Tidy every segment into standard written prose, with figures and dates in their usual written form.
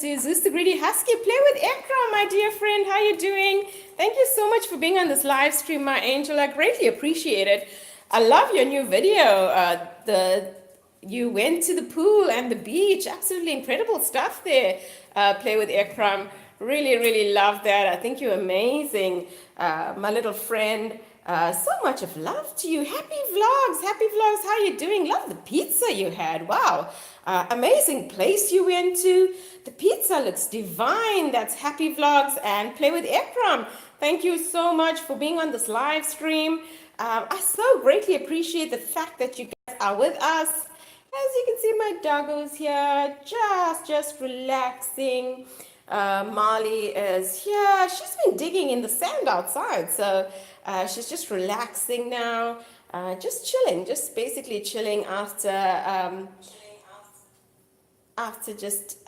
to Zeus the Greedy Husky. Play with Ekram, my dear friend. How you doing? Thank you so much for being on this live stream, my angel. I greatly appreciate it. I love your new video. You went to the pool and the beach. Absolutely incredible stuff there. Play with Ekram. Really, really love that. I think you're amazing, my little friend. So much of love to you. Happy vlogs. Happy vlogs. How you doing? Love the pizza you had. Wow. Amazing place you went to. The pizza looks divine. That's Happy Vlogs and Play with Ekram. Thank you so much for being on this live stream. I so greatly appreciate the fact that you guys are with us. As you can see, my doggos here, just relaxing. Marley is here. She's been digging in the sand outside, so she's just relaxing now, just chilling, just basically chilling after just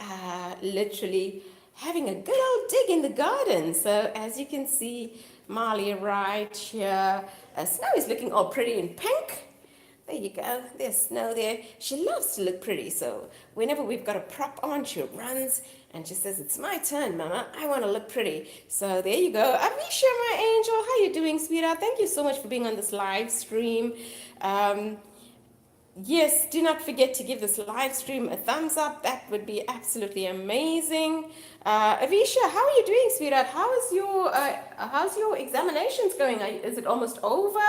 literally having a good old dig in the garden. So as you can see, Marley right here. Snow is looking all pretty in pink. There you go. There's Snow there. She loves to look pretty. So whenever we've got a prop on, she runs and she says, "It's my turn, Mama. I want to look pretty." So there you go. Avisha, my angel. How you doing, sweetheart? Thank you so much for being on this live stream. Yes, do not forget to give this live stream a thumbs up. That would be absolutely amazing. Avisha, how are you doing, sweetheart? How's your examinations going? Is it almost over?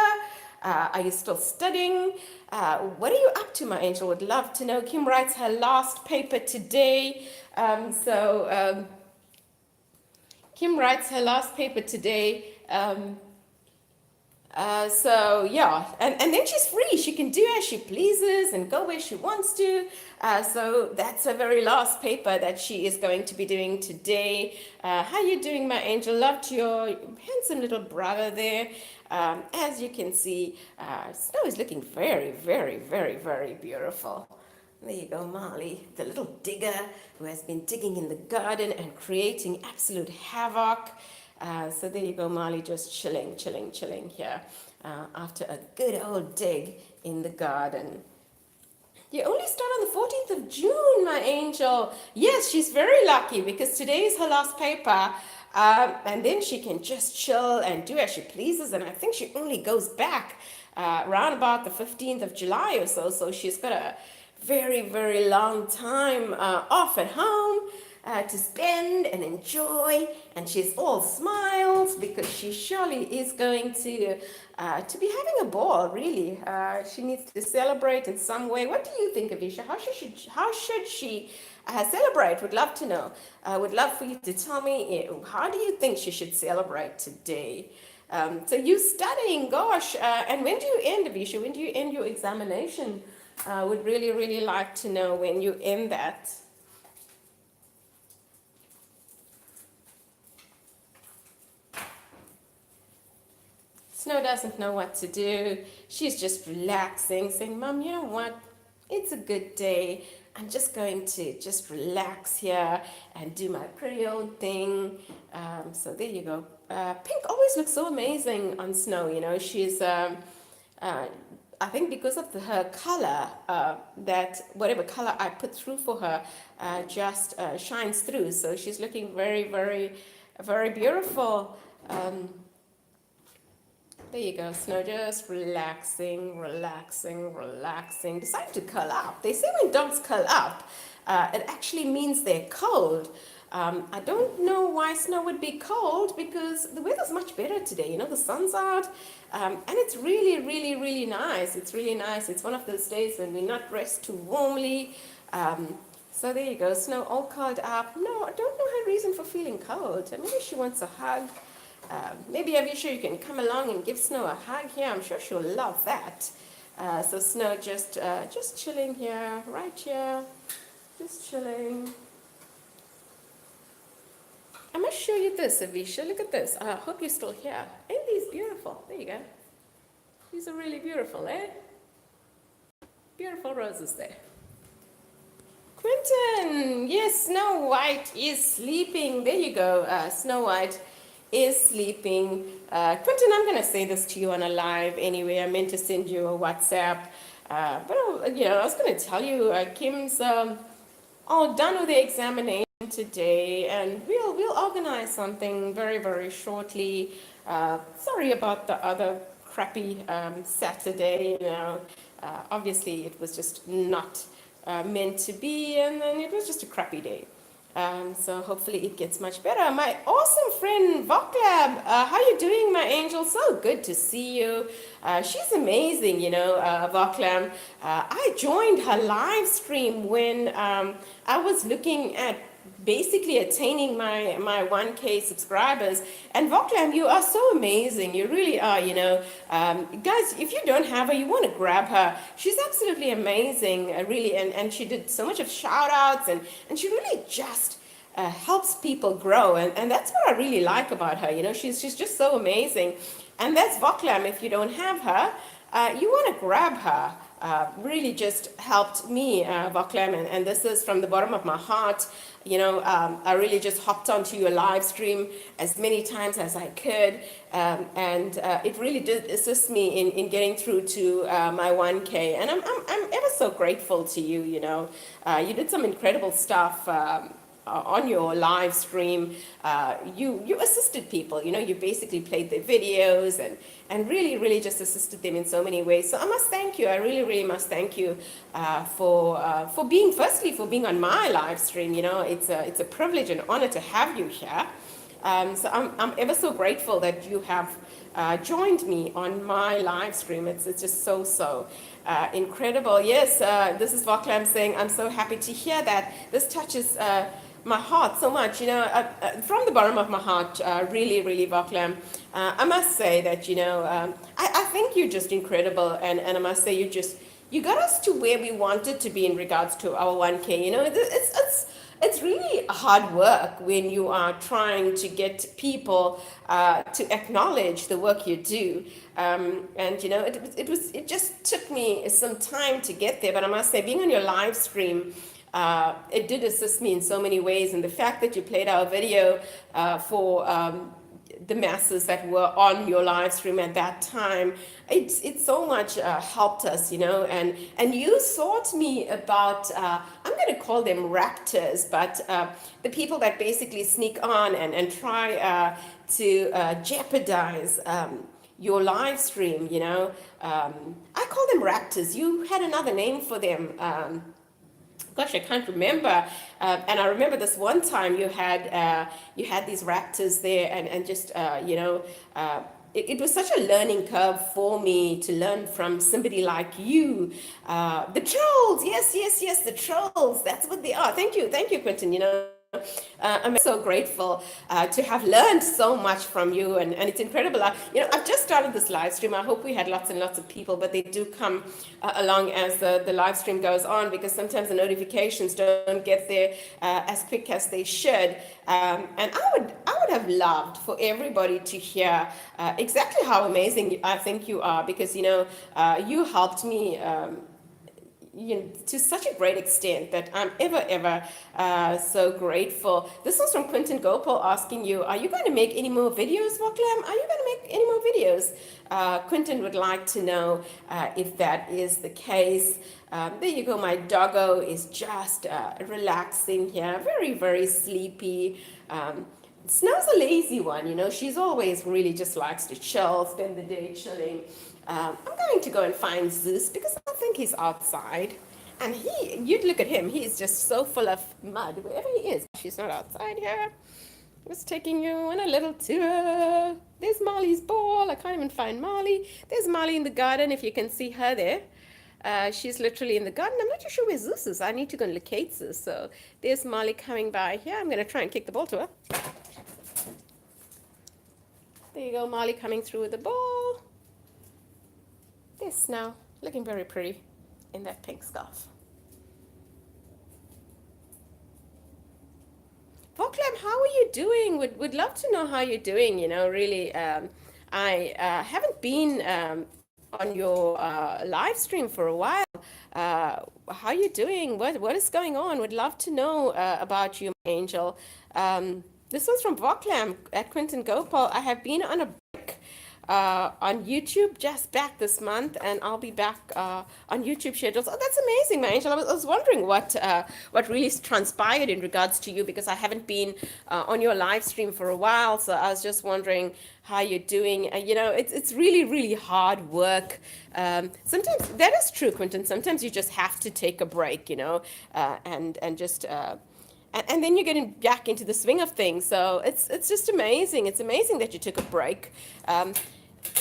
Are you still studying? What are you up to, my angel? Would love to know. Kim writes her last paper today. Kim writes her last paper today. Yeah, and then she's free. She can do as she pleases and go where she wants to. So that's her very last paper that she is going to be doing today. How you doing, my angel? Love to your handsome little brother there. As you can see, Snow is looking very, very, very, very beautiful. There you go, Marley, the little digger who has been digging in the garden and creating absolute havoc. So there you go, Marley, just chilling here after a good old dig in the garden. You only start on the 14th of June, my angel. Yes, she's very lucky because today is her last paper. And then she can just chill and do as she pleases. And I think she only goes back around about the 15th of July or so. So she's got a very, very long time off at home to spend and enjoy, and she's all smiles because she surely is going to be having a ball. Really, she needs to celebrate in some way. What do you think, Avisha? How should she celebrate? Would love to know. Would love for you to tell me. How do you think she should celebrate today? So you studying, gosh, and when do you end, Avisha? When do you end your examination? Would really, really like to know when you end that. Snow doesn't know what to do. She's just relaxing, saying, "Mom, you know what? It's a good day. I'm just going to just relax here and do my pretty old thing." So there you go. Pink always looks so amazing on Snow. You know, she's, I think because of her color, that whatever color I put through for her just shines through. So she's looking very, very, very beautiful. There you go, Snow, just relaxing. Decide to curl up. They say when dogs curl up, it actually means they're cold. I don't know why Snow would be cold because the weather's much better today. You know, the sun's out, and it's really, really, really nice. It's really nice. It's one of those days when we're not dressed too warmly. So there you go, Snow all curled up. No, I don't know her reason for feeling cold. Maybe she wants a hug. Maybe Avisha, you can come along and give Snow a hug here. I'm sure she'll love that. So Snow just chilling here, right here, just chilling. I must show you this, Avisha. Look at this. I hope you're still here. Ain't these beautiful? There you go. These are really beautiful, eh? Beautiful roses there. Quentin, yes, Snow White is sleeping. There you go, Snow White is sleeping. Quentin, I'm going to say this to you on a live anyway. I meant to send you a WhatsApp. But, I was going to tell you, Kim's all done with the examination. today, and we'll organize something very, very shortly. Sorry about the other crappy Saturday. Obviously it was just not meant to be, and then it was just a crappy day. So hopefully it gets much better. My awesome friend Voklab, how you doing, my angel? So good to see you. She's amazing, Voklab. I joined her live stream when I was looking at basically attaining my 1K subscribers. And Voklam, you are so amazing. You really are, guys, if you don't have her, you want to grab her. She's absolutely amazing, really. And she did so much of shout outs, and she really just helps people grow. And that's what I really like about her. She's just so amazing. And that's Voklam. If you don't have her, you want to grab her. Really just helped me, Voklam, and this is from the bottom of my heart. I really just hopped onto your live stream as many times as I could, and it really did assist me in getting through to my 1K, and I'm ever so grateful to you. You did some incredible stuff. On your live stream, you assisted people. You basically played their videos and really just assisted them in so many ways. So I must thank you. I really must thank you for being on my live stream. It's a privilege and honor to have you here. So I'm ever so grateful that you have joined me on my live stream. It's just so incredible. Yes, this is Voklam saying, I'm so happy to hear that. This touches my heart so much, from the bottom of my heart, really, Voklam. I must say that, I think you're just incredible, and I must say you got us to where we wanted to be in regards to our 1K. It's really hard work when you are trying to get people to acknowledge the work you do. And it just took me some time to get there, but I must say, being on your live stream, it did assist me in so many ways, and the fact that you played our video for the masses that were on your live stream at that time, it so much helped us, and you taught me about, I'm going to call them raptors, but the people that basically sneak on and try to jeopardize your live stream. I call them raptors. You had another name for them. Gosh, I can't remember. And I remember this one time you had these raptors there, and just it was such a learning curve for me to learn from somebody like you. The trolls, yes, the trolls. That's what they are. Thank you, Quentin. I'm so grateful to have learned so much from you, and it's incredible. I've just started this live stream. I hope we had lots and lots of people, but they do come along as the live stream goes on, because sometimes the notifications don't get there as quick as they should. And I would have loved for everybody to hear exactly how amazing I think you are, because you helped me. To such a great extent that I'm ever so grateful. This was from Quentin Gopal asking you, are you going to make any more videos, Voklam? Are you going to make any more videos? Quentin would like to know if that is the case. There you go. My doggo is just relaxing here. Very sleepy. Snow's a lazy one, she's always really just likes to chill, spend the day chilling. I'm going to go and find Zeus, because I think he's outside. And you'd look at him, he's just so full of mud wherever he is. She's not outside here. Just taking you on a little tour. There's Molly's ball. I can't even find Molly. There's Molly in the garden, if you can see her there. She's literally in the garden. I'm not too sure where Zeus is. I need to go and locate Zeus. So there's Molly coming by here. I'm going to try and kick the ball to her. There you go, Molly coming through with the ball. There's Snow, looking very pretty in that pink scarf. Voklam, how are you doing? Would love to know how you're doing. Really, I haven't been on your live stream for a while. How are you doing? What is going on? Would love to know about you, Angel. This was from Voklam at Quentin Gopal. I have been on a break on YouTube, just back this month, and I'll be back on YouTube schedules. Oh, that's amazing, my angel. I was wondering what really transpired in regards to you, because I haven't been on your live stream for a while. So I was just wondering how you're doing. It's really really hard work. Sometimes that is true, Quentin. Sometimes you just have to take a break, and just. And then you're getting back into the swing of things. So it's just amazing. It's amazing that you took a break. Um,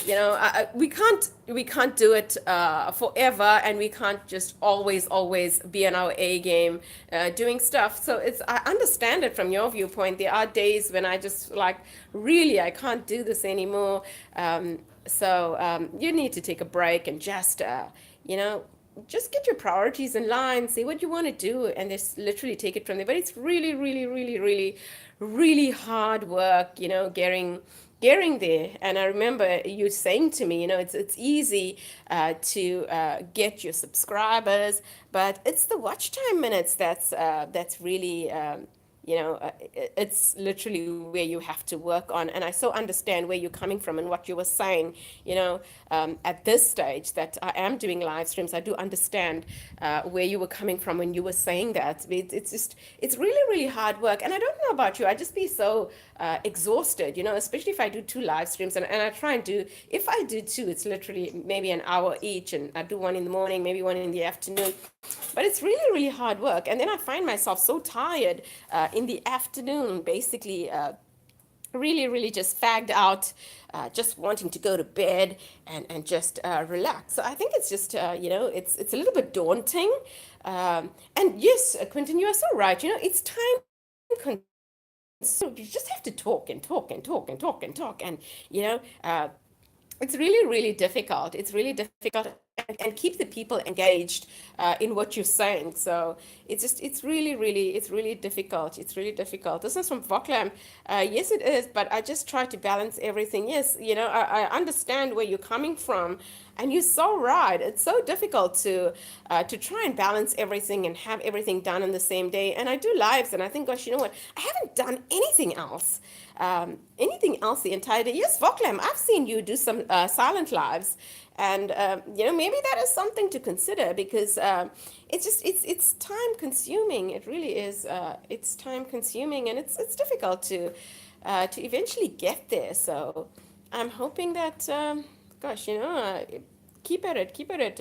we can't do it forever, and we can't just always be on our A game doing stuff. So I understand it from your viewpoint. There are days when I just like, really, I can't do this anymore. You need to take a break and you know just get your priorities in line, see what you want to do, and just literally take it from there. But it's really, really, really, really, really hard work, getting there. And I remember you saying to me, it's easy to get your subscribers, but it's the watch time minutes that's really it's literally where you have to work on. And I so understand where you're coming from and what you were saying. At this stage that I am doing live streams, I do understand where you were coming from when you were saying that. It's really, really hard work. And I don't know about you, I just be so exhausted, especially if I do two live streams. And I try and do, if I do two, it's literally maybe an hour each. And I do one in the morning, maybe one in the afternoon. But it's really, really hard work. And then I find myself so tired in the afternoon, basically. Really, really just fagged out, just wanting to go to bed and just relax. So I think it's just, it's a little bit daunting. And yes, Quentin, you are so right. It's time consuming. You just have to talk and talk and talk and talk and talk. And, it's really, really difficult. It's really difficult, and keep the people engaged in what you're saying. So it's really difficult. It's really difficult. This is from Voklam. Yes, it is, but I just try to balance everything. Yes, I understand where you're coming from, and you're so right. It's so difficult to try and balance everything and have everything done in the same day. And I do lives, and I think, gosh, you know what? I haven't done anything else the entire day. Yes, Voklam, I've seen you do some silent lives, and maybe that is something to consider, because it's time consuming. It really is. It's time consuming, and it's difficult to eventually get there. So I'm hoping that, gosh, keep at it, keep at it.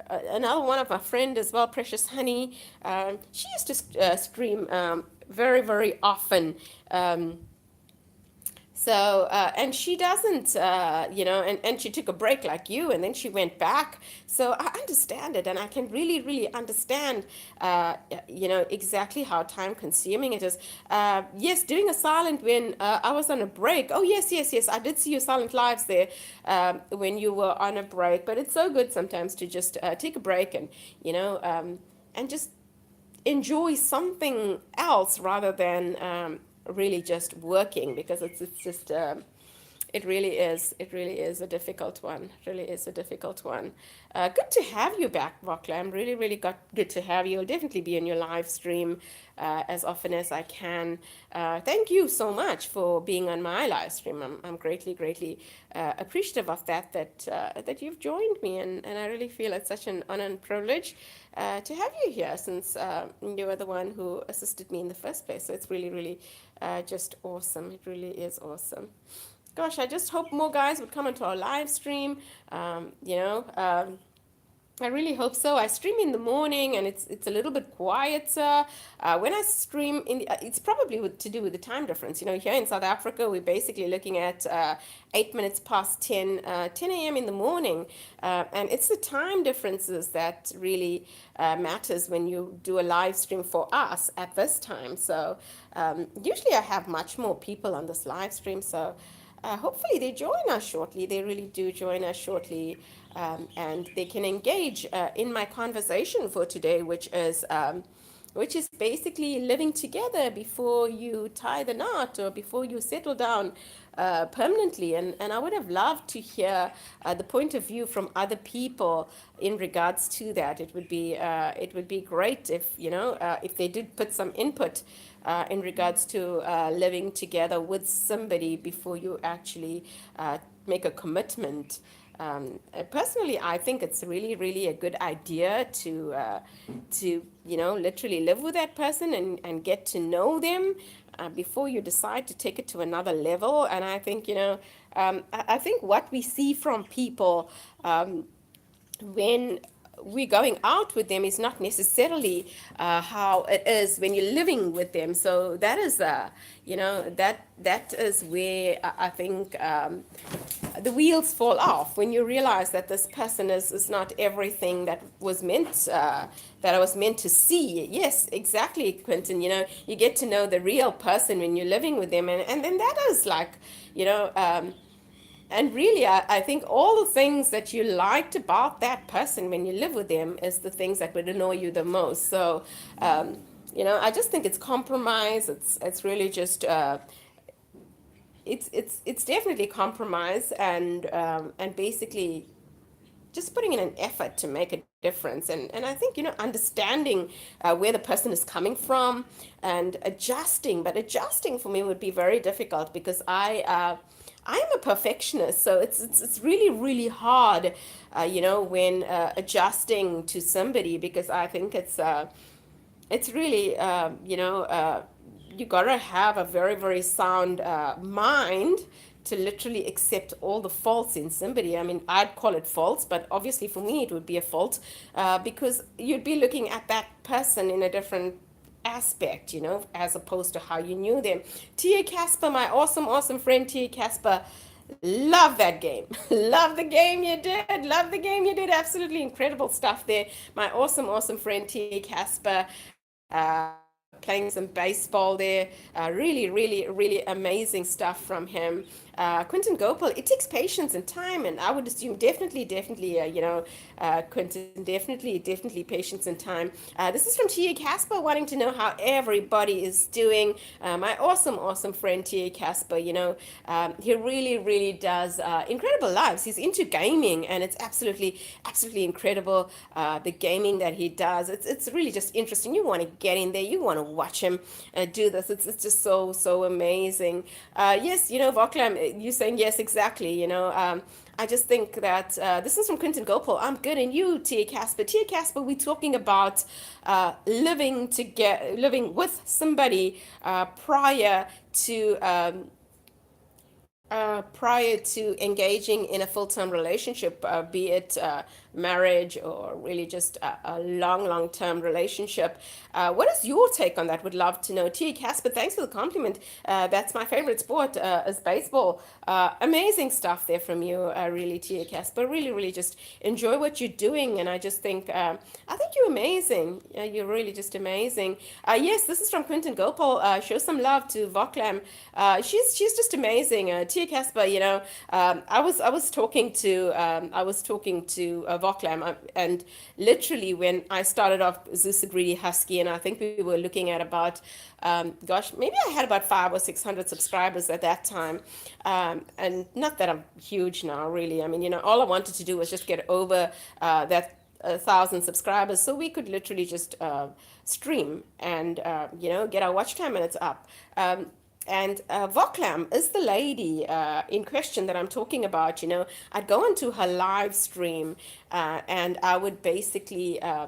Another one of my friend as well, Precious Honey. She used to stream very, very often. And she doesn't, and she took a break like you, and then she went back. So I understand it, and I can really, really understand, exactly how time consuming it is. Yes, doing a silent when I was on a break. Oh, yes, yes, yes. I did see your silent lives there when you were on a break. But it's so good sometimes to just take a break and just enjoy something else rather than really just working, because it's just it really is a difficult one. Really is a difficult one. Good to have you back, Voklam. Really, really good to have you. I'll definitely be in your live stream as often as I can. Thank you so much for being on my live stream. I'm greatly, greatly appreciative of that you've joined me, and I really feel it's such an honor and privilege to have you here, since you are the one who assisted me in the first place. So it's really, really just awesome. It really is awesome. Gosh, I just hope more guys would come into our live stream. I really hope so. I stream in the morning, and it's a little bit quieter. When I stream it's probably to do with the time difference. Here in South Africa, we're basically looking at 8 minutes past 10 a.m. in the morning, and it's the time differences that really matters when you do a live stream for us at this time. So usually I have much more people on this live stream. So. Hopefully they join us shortly. They really do join us shortly, and they can engage in my conversation for today, which is which is basically living together before you tie the knot or before you settle down permanently. And I would have loved to hear the point of view from other people in regards to that. It would be great if if they did put some input in regards to living together with somebody before you actually make a commitment. Personally, I think it's really, really a good idea to literally live with that person and get to know them before you decide to take it to another level. And I think I think what we see from people when we're going out with them is not necessarily how it is when you're living with them. So that is that is where I think the wheels fall off when you realize that this person is not everything that was meant that I was meant to see. Yes, exactly, Quentin. You get to know the real person when you're living with them, and then that is like you know and really, I think all the things that you liked about that person when you live with them is the things that would annoy you the most. So, I just think it's compromise. It's really just it's definitely compromise and basically just putting in an effort to make a difference. And I think understanding where the person is coming from and adjusting. But adjusting for me would be very difficult because I'm a perfectionist, so it's really really hard when adjusting to somebody, because I think it's really you gotta have a very very sound mind to literally accept all the faults in somebody. I mean, I'd call it faults, but obviously for me it would be a fault because you'd be looking at that person in a different aspect, as opposed to how you knew them. Tia Casper, my awesome, awesome friend Tia Casper, love that game. Love the game you did. Love the game you did. Absolutely incredible stuff there. My awesome, awesome friend Tia Casper. Playing some baseball there. Really, really, really amazing stuff from him. Quentin Gopal, it takes patience and time, and I would assume definitely, Quentin, definitely patience and time. This is from Tia Casper wanting to know how everybody is doing. My awesome, awesome friend Tia Casper, he really, really does incredible lives. He's into gaming, and it's absolutely incredible. The gaming that he does, it's really just interesting. You want to get in there, you want to watch him do this. It's just so amazing. Yes, Voklam, you saying yes, exactly. I just think that this is from Quentin Gopal. I'm good, and you, Tia Casper. Tia Casper, we're talking about living with somebody prior to engaging in a full-time relationship, be it marriage or really just a long-term relationship. What is your take on that? Would love to know. Tia Casper, thanks for the compliment. That's my favorite sport is baseball. Amazing stuff there from you, really, Tia Casper. Really, really just enjoy what you're doing, and I just think I think you're amazing. You're really just amazing. Yes, this is from Quentin Gopal. Show some love to Voklam. She's just amazing. Tia Casper, I was talking to Voklam, and literally when I started off Zeus the Greedy Husky, and I think we were looking at about maybe I had about 500 or 600 subscribers at that time, and not that I'm huge now, really. I mean, all I wanted to do was just get over that 1,000 subscribers, so we could literally just stream and get our watch time minutes up. And Voklam is the lady in question that I'm talking about. I'd go into her live stream and I would basically, I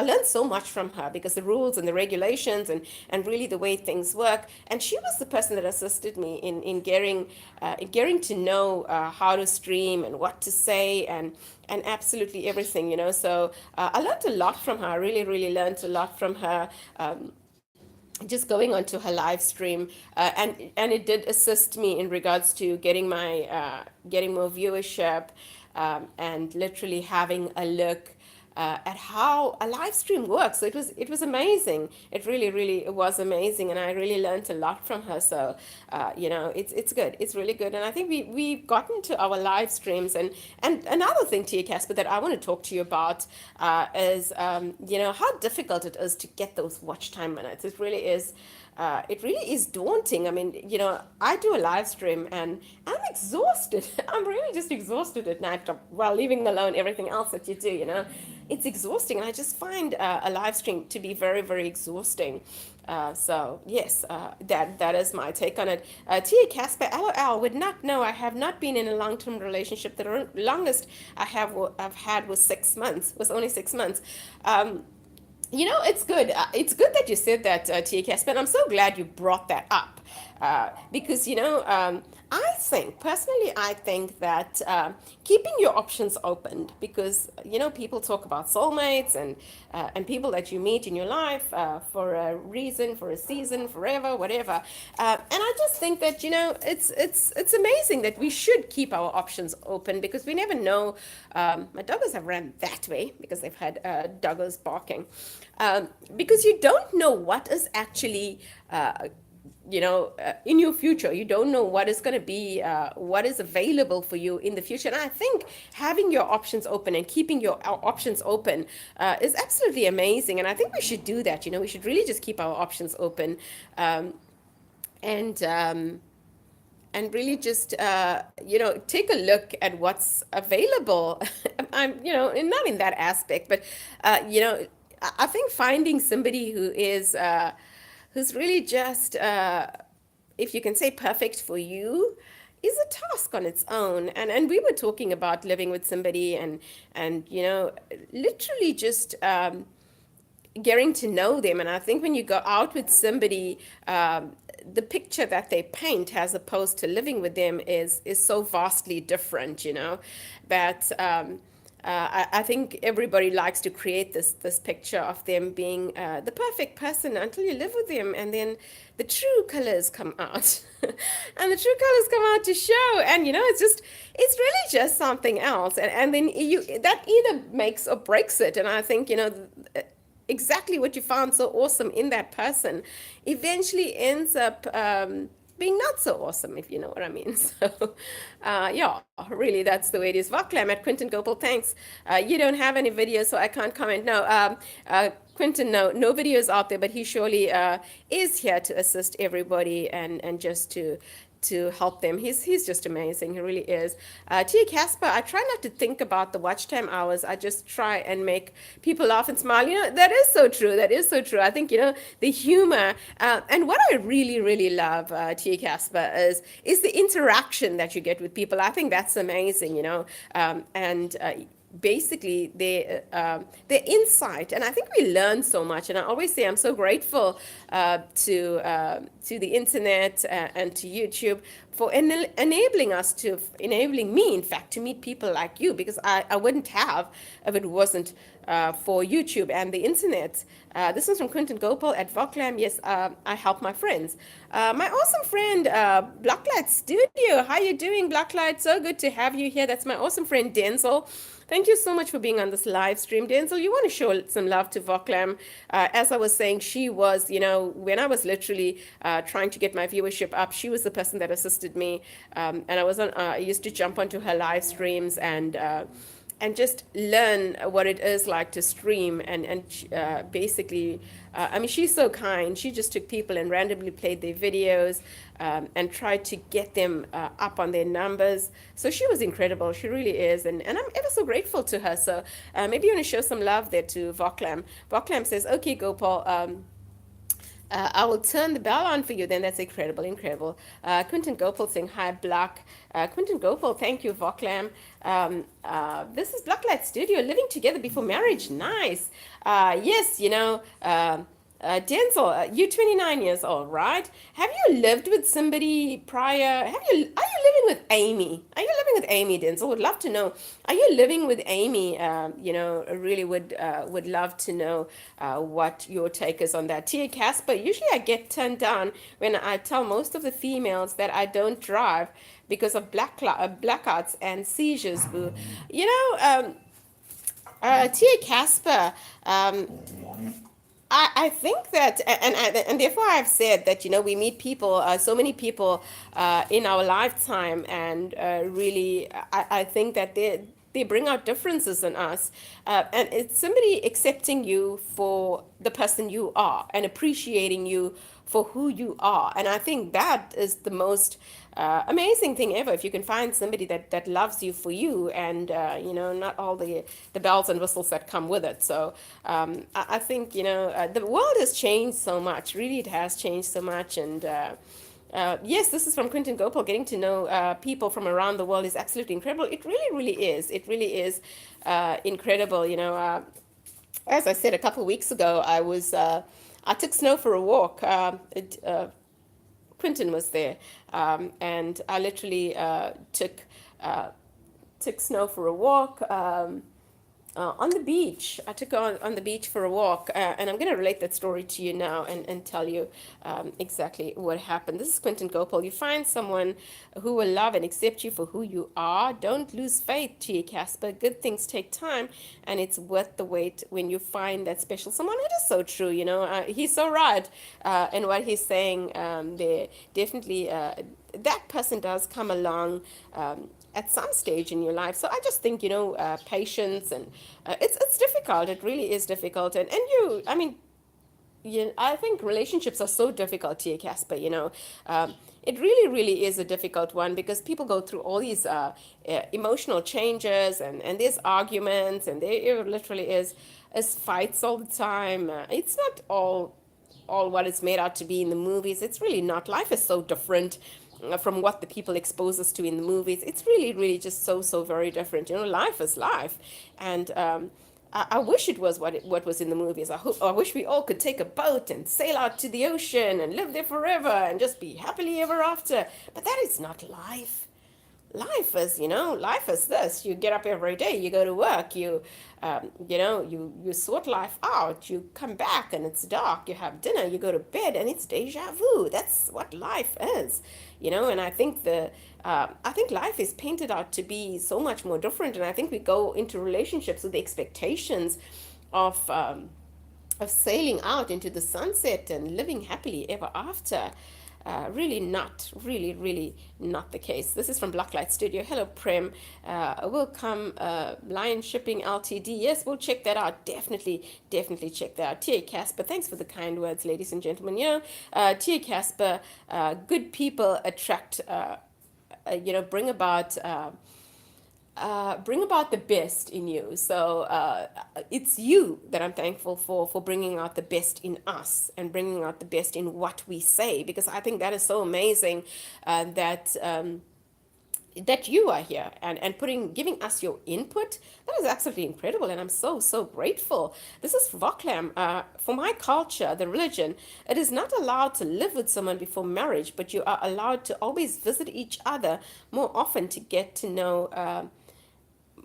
learned so much from her because the rules and the regulations and really the way things work. And she was the person that assisted me in getting to know how to stream and what to say and absolutely everything. So I learned a lot from her. I really, really learned a lot from her. Just going onto her live stream, and it did assist me in regards to getting more viewership, and literally having a look at how a live stream works. So it was amazing. It really was amazing, and I really learned a lot from her. So it's good. It's really good, and I think we've gotten to our live streams, and another thing, Tia Casper, that I want to talk to you about is how difficult it is to get those watch time minutes. It really is daunting. I mean, I do a live stream and I'm exhausted. I'm really just exhausted at night while leaving alone everything else that you do. It's exhausting. And I just find a live stream to be very, very exhausting. So yes, that is my take on it. Tia Casper, LOL, would not know. I have not been in a long-term relationship. The longest I've had was 6 months. Was only 6 months. It's good. It's good that you said that, Tia Casper, and I'm so glad you brought that up. Because, I think that keeping your options open, because, people talk about soulmates and people that you meet in your life for a reason, for a season, forever, whatever. And I just think that, it's amazing that we should keep our options open because we never know. My doggos have ran that way because they've had doggos barking. Because you don't know what is actually in your future. You don't know what is going to be, what is available for you in the future. And I think having your options open and keeping our options open is absolutely amazing. And I think we should do that. We should really just keep our options open, and really just take a look at what's available. Not in that aspect, but I think finding somebody who's really just, if you can say, perfect for you, is a task on its own. And we were talking about living with somebody and literally just getting to know them. And I think when you go out with somebody, the picture that they paint as opposed to living with them is so vastly different, that I think everybody likes to create this picture of them being the perfect person until you live with them, and then the true colors come out, and the true colors come out to show, and it's really just something else, and then that either makes or breaks it, and I think exactly what you found so awesome in that person eventually ends up being not so awesome, if you know what I mean. So, yeah, really, that's the way it is. Vaklam at Quentin Gopal, thanks. You don't have any videos, so I can't comment. No, Quentin, no videos out there, but he surely is here to assist everybody and just to help them. He's just amazing. He really is. Tia Casper, I try not to think about the watch time hours. I just try and make people laugh and smile. That is so true. That is so true. I think, the humor, and what I really, really love, Tia Casper, is the interaction that you get with people. I think that's amazing, and basically their insight, and I think we learn so much. And I always say I'm so grateful to the internet and to YouTube for enabling me, in fact, to meet people like you, because I wouldn't have if it wasn't for YouTube and the internet. This is from Quentin Gopal at Voklam. Yes, I help my friends. My awesome friend, Blacklight Studio. How you doing, Blacklight? So good to have you here. That's my awesome friend, Denzel. Thank you so much for being on this live stream. Denzel, you want to show some love to Voklam. As I was saying, she was, when I was literally trying to get my viewership up, she was the person that assisted me. And I used to jump onto her live streams and just learn what it is like to stream and basically, I mean, she's so kind. She just took people and randomly played their videos and tried to get them up on their numbers. So she was incredible. She really is. And I'm ever so grateful to her. So maybe you want to show some love there to Voklam. Voklam says, okay, Gopal, I will turn the bell on for you. Then that's incredible, incredible. Quentin Gopal saying hi, Black. Quentin Gopal, thank you, Voklam. This is Blacklight Studio, living together before marriage. Nice. Yes, Denzel, you're 29 years old, right? Have you lived with somebody prior? Are you living with Amy? Are you living with Amy, Denzel? Would love to know. Are you living with Amy? I really would love to know what your take is on that. Tia Casper, usually I get turned down when I tell most of the females that I don't drive because of blackouts and seizures. Boo. Tia Casper, um, I think that, and therefore I've said that, we meet people, so many people in our lifetime, and really, I think that they bring out differences in us, and it's somebody accepting you for the person you are and appreciating you for who you are. And I think that is the most amazing thing ever. If you can find somebody that loves you for you, and not all the bells and whistles that come with it. So I think the world has changed so much. Really, it has changed so much. And yes, this is from Quentin Gopal. Getting to know people from around the world is absolutely incredible. It really, really is. It really is incredible. As I said a couple of weeks ago, I took Snow for a walk. Quentin was there, and I literally uh, took Snow for a walk. On the beach. I took her on the beach for a walk, and I'm going to relate that story to you now, and tell you exactly what happened. This is Quentin Gopal. You find someone who will love and accept you for who you are. Don't lose faith, T. Casper. Good things take time, and it's worth the wait when you find that special someone. It is so true, he's so right in what he's saying there. Definitely, that person does come along. At some stage in your life. So I just think, patience, and it's difficult. It really is difficult. And I mean, I think relationships are so difficult here, Casper. It really, really is a difficult one, because people go through all these emotional changes, and there's arguments, and there literally is fights all the time. It's not all what it's made out to be in the movies. It's really not. Life is so different from what the people expose us to in the movies. It's really, really just so very different. Life is life, and I wish it was what was in the movies. I wish we all could take a boat and sail out to the ocean and live there forever and just be happily ever after. But that is not life. Life is this. You get up every day, you go to work, you sort life out, you come back and it's dark, you have dinner, you go to bed, and it's deja vu. That's what life is. And I think life is painted out to be so much more different. And I think we go into relationships with the expectations of sailing out into the sunset and living happily ever after. Really not the case. This is from Blacklight Studio. Hello, Prem. Will come Lion Shipping Ltd. Yes, we'll check that out. Definitely check that out. Tia Casper, thanks for the kind words, ladies and gentlemen. Tia Casper, good people attract, bring about. Bring about the best in you. So it's you that I'm thankful for bringing out the best in us and bringing out the best in what we say, because I think that is so amazing that you are here and giving us your input. That is absolutely incredible, and I'm so grateful. This is Voklam. For my culture, the religion, it is not allowed to live with someone before marriage, but you are allowed to always visit each other more often to get to know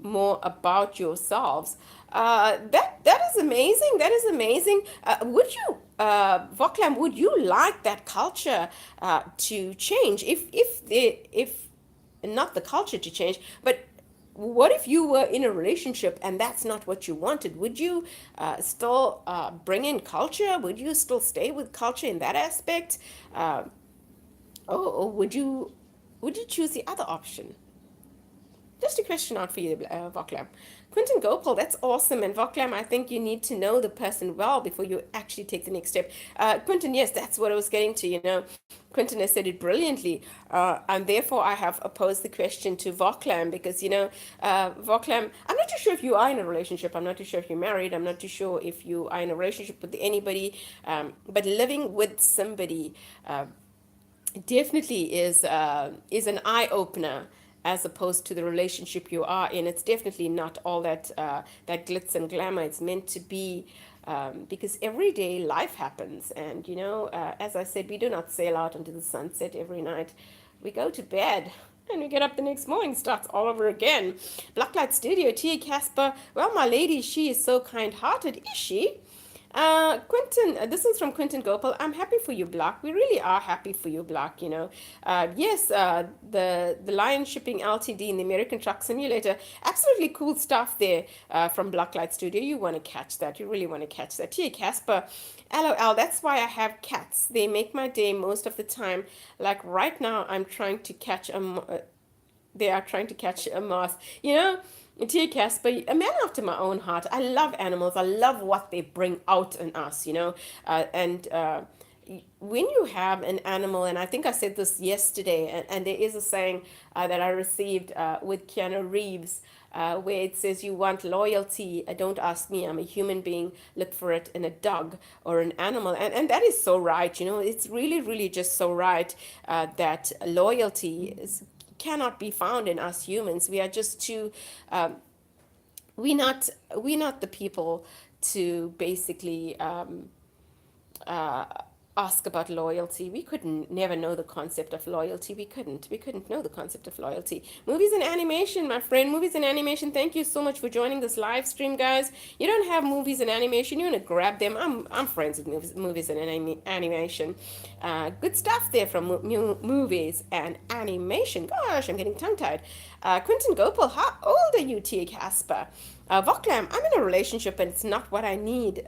more about yourselves. That is amazing. That is amazing. Would you, Voklam, would you like that culture to change? If not the culture to change, but what if you were in a relationship and that's not what you wanted? Would you still bring in culture? Would you still stay with culture in that aspect? Or would you choose the other option? Just a question out for you, Voklam. Quentin Gopal, that's awesome. And Voklam, I think you need to know the person well before you actually take the next step. Quentin, yes, that's what I was getting to. Quentin has said it brilliantly. And therefore, I have posed the question to Voklam because, Voklam, I'm not too sure if you are in a relationship. I'm not too sure if you're married. I'm not too sure if you are in a relationship with anybody. But living with somebody definitely is an eye opener as opposed to the relationship you are in. It's definitely not all that glitz and glamour. It's meant to be because everyday life happens. And, as I said, we do not sail out into the sunset every night. We go to bed and we get up the next morning, starts all over again. Blacklight Studio, Tia Casper. Well, my lady, she is so kind-hearted, is she? Quentin, this is from Quentin Gopal. I'm happy for you, Block. We really are happy for you, Block. Yes, the Lion Shipping Ltd. in the American Truck Simulator, absolutely cool stuff there from Blacklight Studio. You want to catch that. You really want to catch that. Tia Casper, LOL. That's why I have cats. They make my day most of the time. Like right now, I'm trying to catch they are trying to catch a moth. Tia Casper, a man after my own heart. I love animals. I love what they bring out in us, and when you have an animal, and I think I said this yesterday, and there is a saying that I received with Keanu Reeves, where it says, you want loyalty, don't ask me, I'm a human being, look for it in a dog or an animal. And that is so right. It's really, really just so right that loyalty cannot be found in us humans. We are just too we're not the people to basically ask about loyalty. We couldn't never know the concept of loyalty. We couldn't know the concept of loyalty. Movies and animation, my friend. Movies and animation. Thank you so much for joining this live stream, guys. You don't have movies and animation, you want to grab them. I'm friends with movies and animation. Good stuff there from movies and animation. Gosh, I'm getting tongue tied. Quentin Gopal, how old are you, Tia Casper? Voklam, I'm in a relationship and it's not what I need.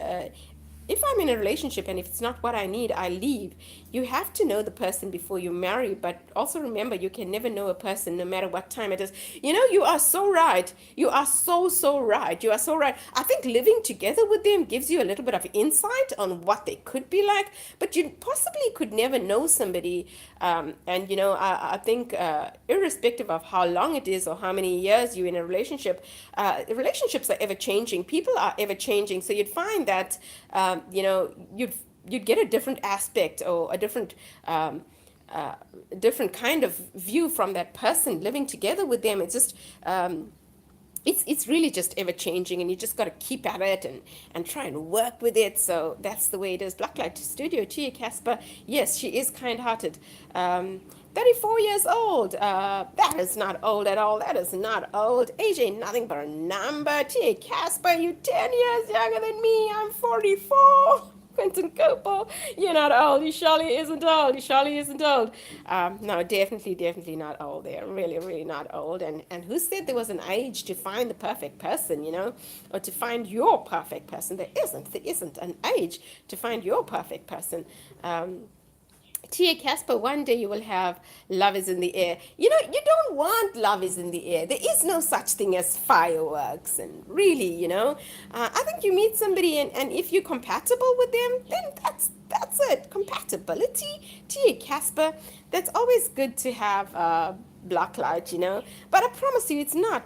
If I'm in a relationship and if it's not what I need, I leave. You have to know the person before you marry, but also remember you can never know a person no matter what time it is. You are so right. You are so, so right. You are so right. I think living together with them gives you a little bit of insight on what they could be like, but you possibly could never know somebody. I think irrespective of how long it is or how many years you're in a relationship, relationships are ever changing. People are ever changing. So you'd find that you'd get a different aspect or a different kind of view from that person living together with them. It's just it's really just ever changing, and you just got to keep at it and try and work with it. So that's the way it is. Blacklight Studio, Tia Casper, yes, she is kind-hearted. 34 years old. That is not old at all. That is not old. Age ain't nothing but a number. Tia Casper, you 10 years younger than me. I'm 44. Quentin Copel, you're not old. You surely isn't old. You surely isn't old. No, definitely not old. They're really, really not old. And who said there was an age to find the perfect person, or to find your perfect person? There isn't. There isn't an age to find your perfect person. Tia Casper, one day you will have Love is in the Air. You don't want Love is in the Air. There is no such thing as fireworks. And really, I think you meet somebody and if you're compatible with them, then that's it. Compatibility. Tia Casper, that's always good to have Blacklight, But I promise you, it's not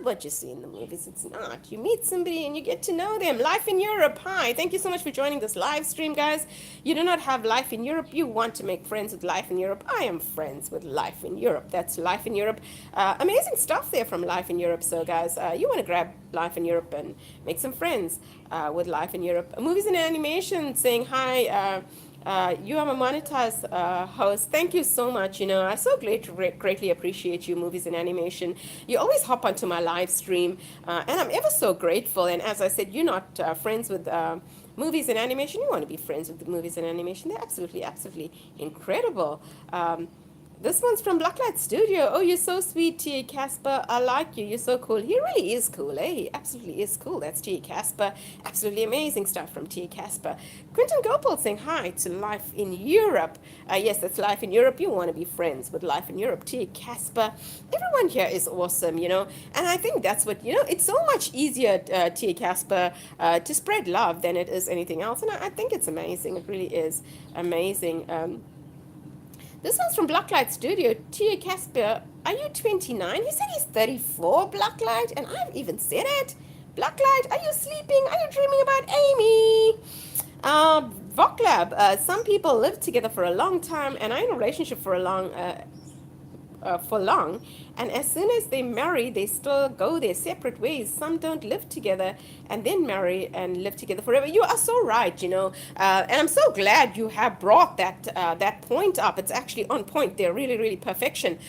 what you see in the movies. It's not. You meet somebody and you get to know them. Life in Europe. Hi. Thank you so much for joining this live stream, guys. You do not have Life in Europe. You want to make friends with Life in Europe. I am friends with Life in Europe. That's Life in Europe. Amazing stuff there from Life in Europe. So, guys, you want to grab Life in Europe and make some friends with Life in Europe. Movies and animation saying hi. You are a monetized host. Thank you so much. I so greatly appreciate you, movies and animation. You always hop onto my live stream, and I'm ever so grateful. And as I said, you're not friends with movies and animation. You want to be friends with the movies and animation. They're absolutely, absolutely incredible. This one's from Blacklight Studio. Oh, you're so sweet, Tia Casper. I like you. You're so cool. He really is cool, eh? He absolutely is cool. That's Tia Casper. Absolutely amazing stuff from Tia Casper. Quentin Gopal saying hi to Life in Europe. Yes, that's Life in Europe. You want to be friends with Life in Europe. Tia Casper. Everyone here is awesome, And I think that's what, it's so much easier, Tia Casper, to spread love than it is anything else. And I think it's amazing. It really is amazing. This one's from Blacklight Studio. Tia Casper, are you 29? He said he's 34, Blacklight, and I've even said it. Blacklight, are you sleeping? Are you dreaming about Amy? Voclab, some people live together for a long time and are in a relationship for long, and as soon as they marry, they still go their separate ways. Some don't live together and then marry and live together forever. You are so right, and I'm so glad you have brought that point up. It's actually on point. They're really, really perfection,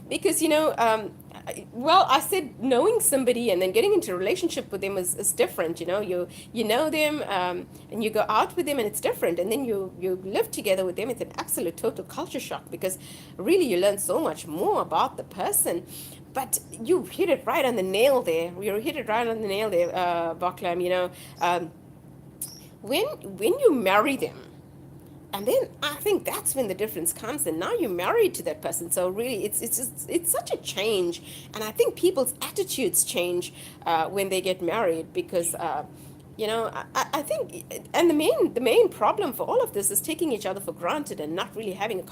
because Well, I said knowing somebody and then getting into a relationship with them is different. You know, you know them, and you go out with them and it's different. And then you live together with them. It's an absolute total culture shock because really you learn so much more about the person. But you hit it right on the nail there. You hit it right on the nail there, Baklam. You know, um, when you marry them, and then I think that's when the difference comes, and now you're married to that person. So really it's such a change, and I think people's attitudes change when they get married because I think, and the main problem for all of this is taking each other for granted and not really having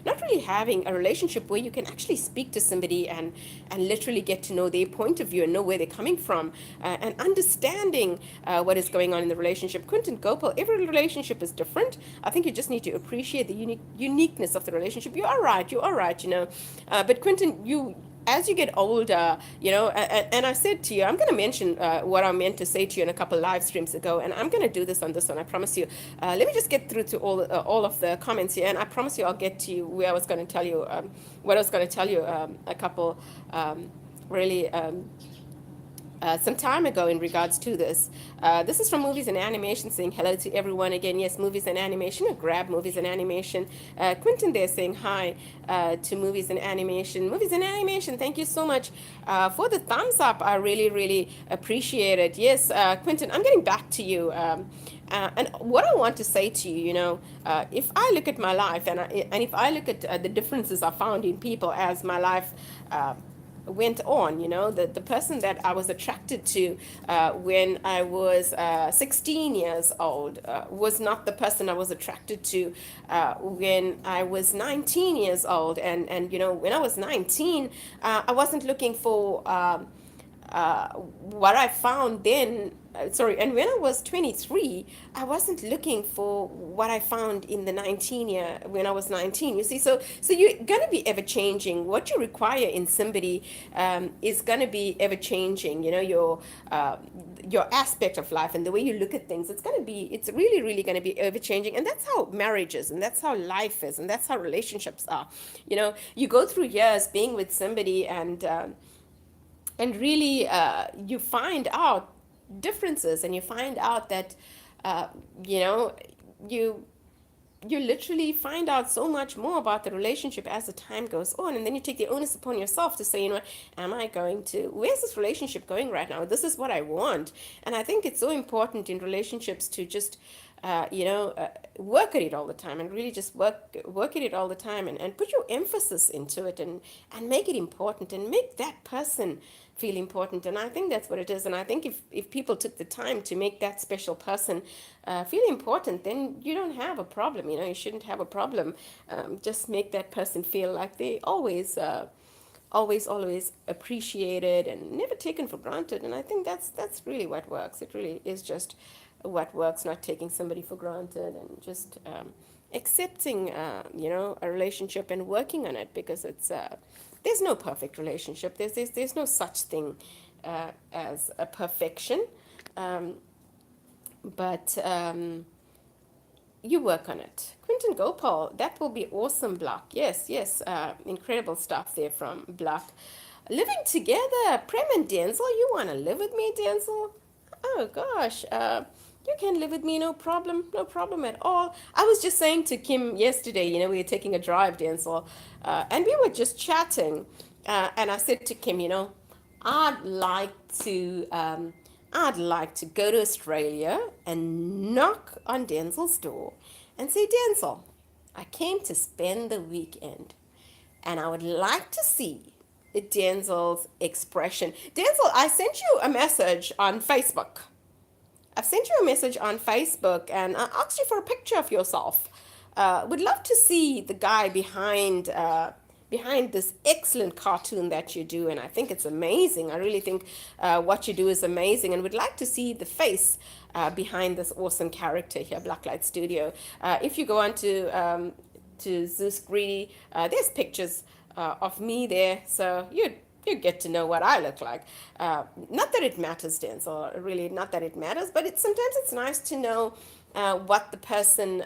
not really having a relationship where you can actually speak to somebody and literally get to know their point of view and know where they're coming from, and understanding what is going on in the relationship. Quentin Gopal, every relationship is different. I think you just need to appreciate the uniqueness of the relationship. You are right. You are right. But Quentin, you as you get older, and I said to you, I'm going to mention what I meant to say to you in a couple live streams ago, and I'm going to do this on this one. I promise you. Let me just get through to all of the comments here, and I promise you, I'll get to you where I was going to tell you what I was going to tell you a couple really. Some time ago in regards to this. This is from Movies and Animation saying hello to everyone again. Yes, Movies and Animation, or grab Movies and Animation. Quentin there saying hi to Movies and Animation. Movies and Animation, thank you so much for the thumbs up. I really, really appreciate it. Yes, Quentin, I'm getting back to you. And what I want to say to you, if I look at my life and if I look at the differences I found in people as my life went on, the person that I was attracted to when I was 16 years old was not the person I was attracted to when I was 19 years old. And when I was 19, I wasn't looking for what I found then. Sorry, and when I was 23, I wasn't looking for what I found in the 19 year when I was 19. You see, so you're gonna be ever changing. What you require in somebody is gonna be ever changing. Your aspect of life and the way you look at things. It's really, really gonna be ever changing, and that's how marriage is, and that's how life is, and that's how relationships are. You go through years being with somebody, and really you find out differences, and you find out that uh, you know you you literally find out so much more about the relationship as the time goes on, and then you take the onus upon yourself to say, where's this relationship going right now? This is what I want. And I think it's so important in relationships to just work at it all the time, and really just work at it all the time, and put your emphasis into it, and make it important, and make that person feel important. And I think that's what it is. And I think if people took the time to make that special person feel important, then you don't have a problem. You shouldn't have a problem. Just make that person feel like they always appreciated and never taken for granted. And I think that's really what works. It really is just what works, not taking somebody for granted, and just accepting a relationship and working on it, because it's there's no perfect relationship. There's no such thing as a perfection. um, but you work on it. Quentin Gopal, that will be awesome, Block. Yes, yes, incredible stuff there from Block. Living together, Prem and Denzel. You want to live with me, Denzel? Oh gosh, you can live with me, no problem, no problem at all. I was just saying to Kim yesterday, we were taking a drive, Denzel, and we were just chatting, and I said to Kim, I'd like to, um, I'd like to go to Australia and knock on Denzel's door and say, Denzel, I came to spend the weekend, and I would like to see Denzel's expression. Denzel, I sent you a message on Facebook. I've sent you a message on Facebook, and I asked you for a picture of yourself. Would love to see the guy behind this excellent cartoon that you do, and I think it's amazing. I really think what you do is amazing, and would like to see the face behind this awesome character here, Blacklight Studio. If you go on to Zeus Greedy, there's pictures of me there, so you get to know what I look like. Not that it matters, Denzel, really, not that it matters, but sometimes it's nice to know what the person,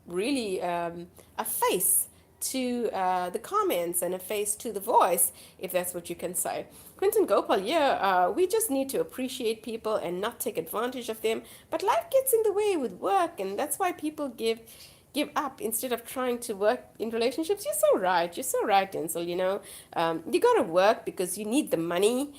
really, a face to the comments and a face to the voice, if that's what you can say. Quentin Gopal, yeah, we just need to appreciate people and not take advantage of them. But life gets in the way with work, and that's why people give up instead of trying to work in relationships. You're so right. You're so right, Denzel. You gotta work because you need the money.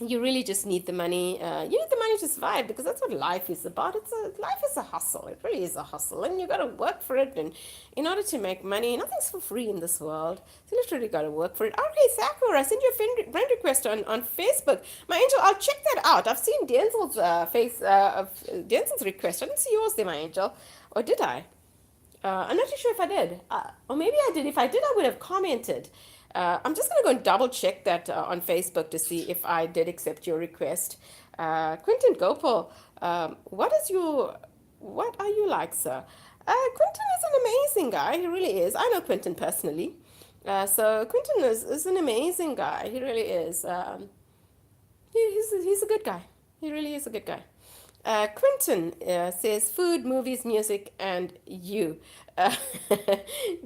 You really just need the money. You need the money to survive because that's what life is about. Life is a hustle. It really is a hustle, and you got to work for it. And in order to make money, nothing's for free in this world. So you literally got to work for it. Okay, Sakura, I sent you a friend request on Facebook. My angel, I'll check that out. I've seen Denzel's Denzel's request. I didn't see yours there, my angel, or did I? I'm not too sure if I did. Or maybe I did. If I did, I would have commented. I'm just going to go and double check that on Facebook to see if I did accept your request. Quentin Gopal, what are you like, sir? Quentin is an amazing guy. He really is. I know Quentin personally. So Quentin is an amazing guy. He really is. He's a good guy. He really is a good guy. Quentin says food, movies, music, and you. Uh,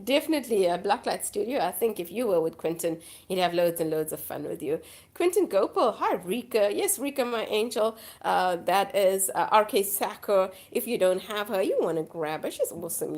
Definitely a Blacklight Studio. I think if you were with Quentin, he'd have loads and loads of fun with you. Quentin Gopal, hi Rika. Yes, Rika, my angel. That is RK Sako. If you don't have her, you want to grab her. She's awesome.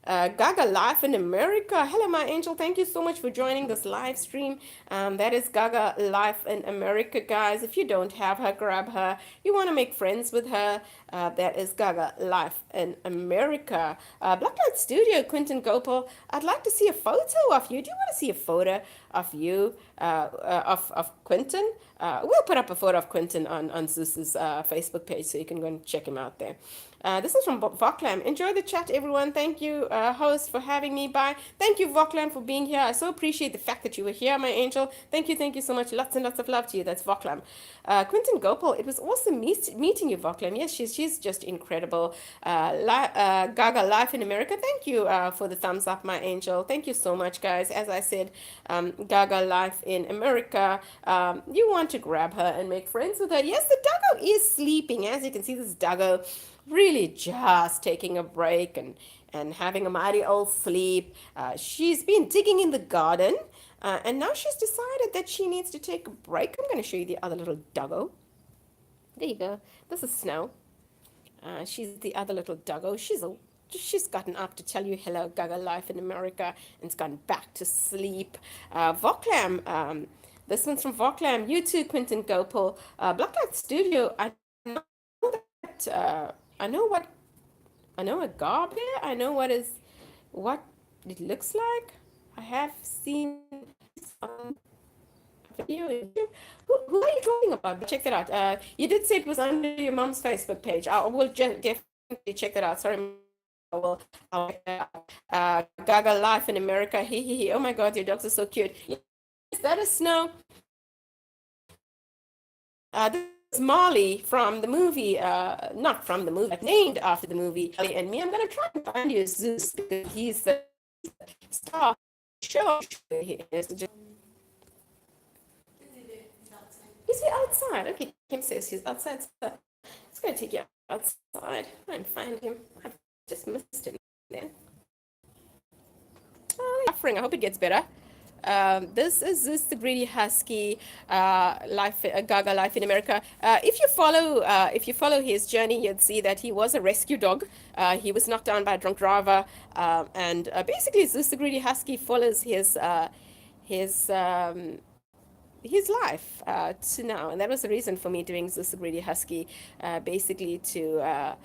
Gaga Life in America. Hello, my angel. Thank you so much for joining this live stream. That is Gaga Life in America, guys. If you don't have her, grab her. You want to make friends with her. That is Gaga Life in America. Blacklight Studio, Quentin Gopal. I'd like to see a photo of you. Do you want to see a photo of you, of Quentin? We'll put up a photo of Quentin on Zeus's Facebook page so you can go and check him out there. This is from Voklam. Enjoy the chat, everyone. Thank you, host, for having me by. Thank you, Voklam, for being here. I so appreciate the fact that you were here, my angel. Thank you so much. Lots and lots of love to you. That's Voklam. Quentin Gopal, it was awesome meeting you, Voklam. Yes, she's just incredible. Gaga Life in America. Thank you for the thumbs up, my angel. Thank you so much, guys. As I said, Gaga Life in America. You want to grab her and make friends with her. Yes, the doggo is sleeping. As you can see, this doggo really just taking a break and having a mighty old sleep. She's been digging in the garden, and now she's decided that she needs to take a break. I'm going to show you the other little doggo. There you go. This is Snow. She's the other little doggo. She's gotten up to tell you hello, Gaga Life in America, and it's gone back to sleep. Voklam, this one's from Voklam. You too, Quentin Gopal. Blacklight Studio. I know that. I know a garb there. I know what it looks like. I have seen some video. Who are you talking about? Check that out. You did say it was under your mom's Facebook page. I will definitely check that out. Sorry. I'll Gaga Life in America. He. Oh my God, your dogs are so cute. Yes, that is Snow. This is Molly from the movie, not from the movie, but named after the movie. And me, I'm going to try and find you Zeus because he's the star of the show. Is he outside? Okay, Kim says he's outside. So it's going to take you outside and find him. I've just missed him there. Oh, suffering. I hope it gets better. This is Zeus the Greedy Husky, Gaga Life in America. If you follow his journey, you'd see that he was a rescue dog. He was knocked down by a drunk driver, and basically Zeus the Greedy Husky follows his life to now, and that was the reason for me doing Zeus the Greedy Husky, basically to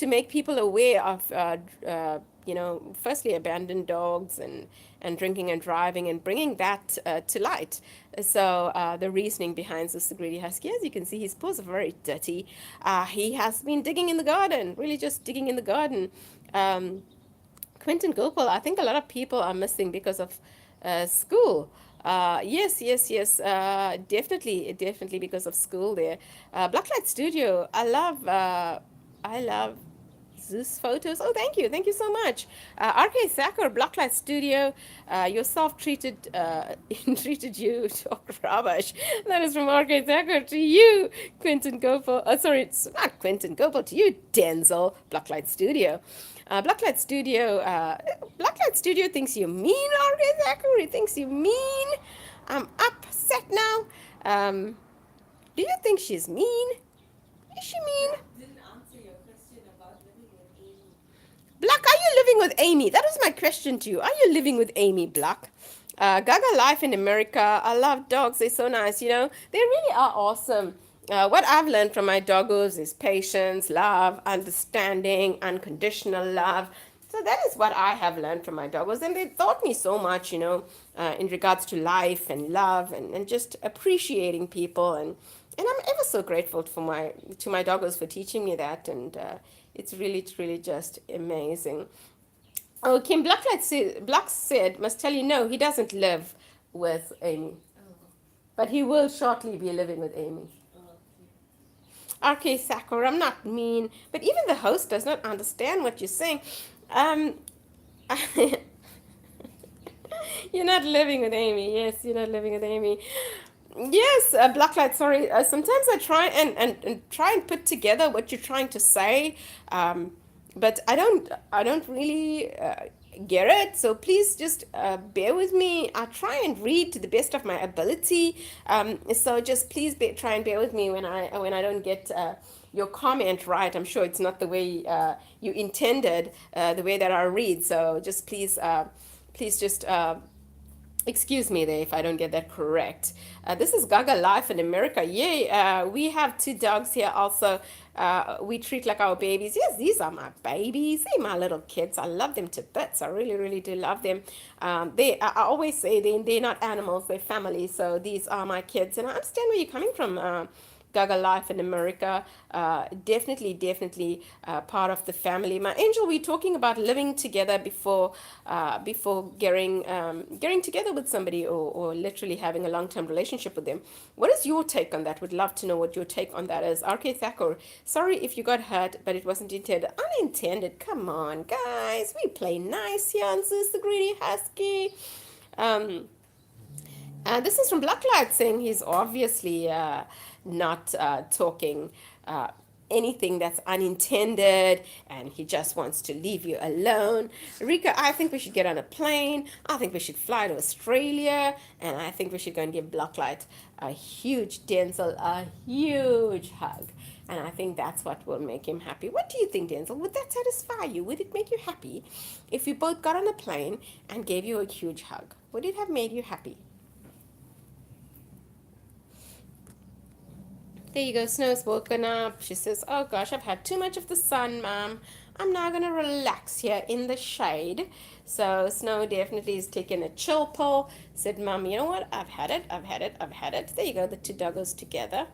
make people aware of firstly abandoned dogs and drinking and driving and bringing that to light. So the reasoning behind Zeus the Greedy Husky, as you can see, his paws are very dirty. He has been digging in the garden, really just digging in the garden. Quentin Gopal, I think a lot of people are missing because of school. Yes, definitely because of school there. Blacklight Studio, I love Zeus photos. Oh, thank you so much. RK Thacker, Blacklight Studio, yourself treated treated you talk rubbish. That is from RK Thacker to you, Quentin Gopal. Sorry, it's not Quentin Gopal, to you, Denzel, Blacklight Studio. Blacklight Studio, Blacklight Studio thinks you mean, RK Thacker. He thinks you mean. I'm upset now. Do you think she's mean? Is she mean? Black, are you living with Amy? That was my question to you. Are you living with Amy, Black? Gaga Life in America. I love dogs. They're so nice. You know, they really are awesome. What I've learned from my doggos is patience, love, understanding, unconditional love. So that is what I have learned from my doggos. And they taught me so much, you know, in regards to life and love and just appreciating people. And I'm ever so grateful for my doggos for teaching me that. And it's really just amazing. Oh, Kim Black said, must tell you, no, he doesn't live with Amy, but he will shortly be living with Amy. RK Thacker, I'm not mean, but even the host does not understand what you're saying. Um, you're not living with Amy. Yes, you're not living with Amy. Yes, Blacklight, sorry. Sometimes I try and try and put together what you're trying to say, but I don't really get it. So please just bear with me. I try and read to the best of my ability. So just please try and bear with me when I don't get your comment right. I'm sure it's not the way you intended, the way that I read. So just please just excuse me there if I don't get that correct. This is Gaga Life in America. Yay! We have two dogs here also. We treat like our babies. Yes, these are my babies. They're my little kids. I love them to bits. I really, really do love them. I always say they're not animals. They're family. So these are my kids, and I understand where you're coming from. Gaga Life in America, definitely part of the family. My angel, we're talking about living together before getting together with somebody or literally having a long term relationship with them. What is your take on that? Would love to know what your take on that is. RK Thacker, sorry if you got hurt, but it wasn't intended. Unintended. Come on, guys, we play nice here on Zeus the Greedy Husky. And this is from Blacklight saying he's obviously not talking anything that's unintended and he just wants to leave you alone. Rika, I think we should get on a plane. I think we should fly to Australia and I think we should go and give Blacklight a huge Denzel, a huge hug. And I think that's what will make him happy. What do you think, Denzel? Would that satisfy you? Would it make you happy if you both got on a plane and gave you a huge hug? Would it have made you happy? There you go. Snow's woken up. She says, oh gosh, I've had too much of the sun, Mom. I'm now going to relax here in the shade. So Snow definitely is taking a chill pill. Said, Mom, you know what? I've had it. There you go. The two doggos together.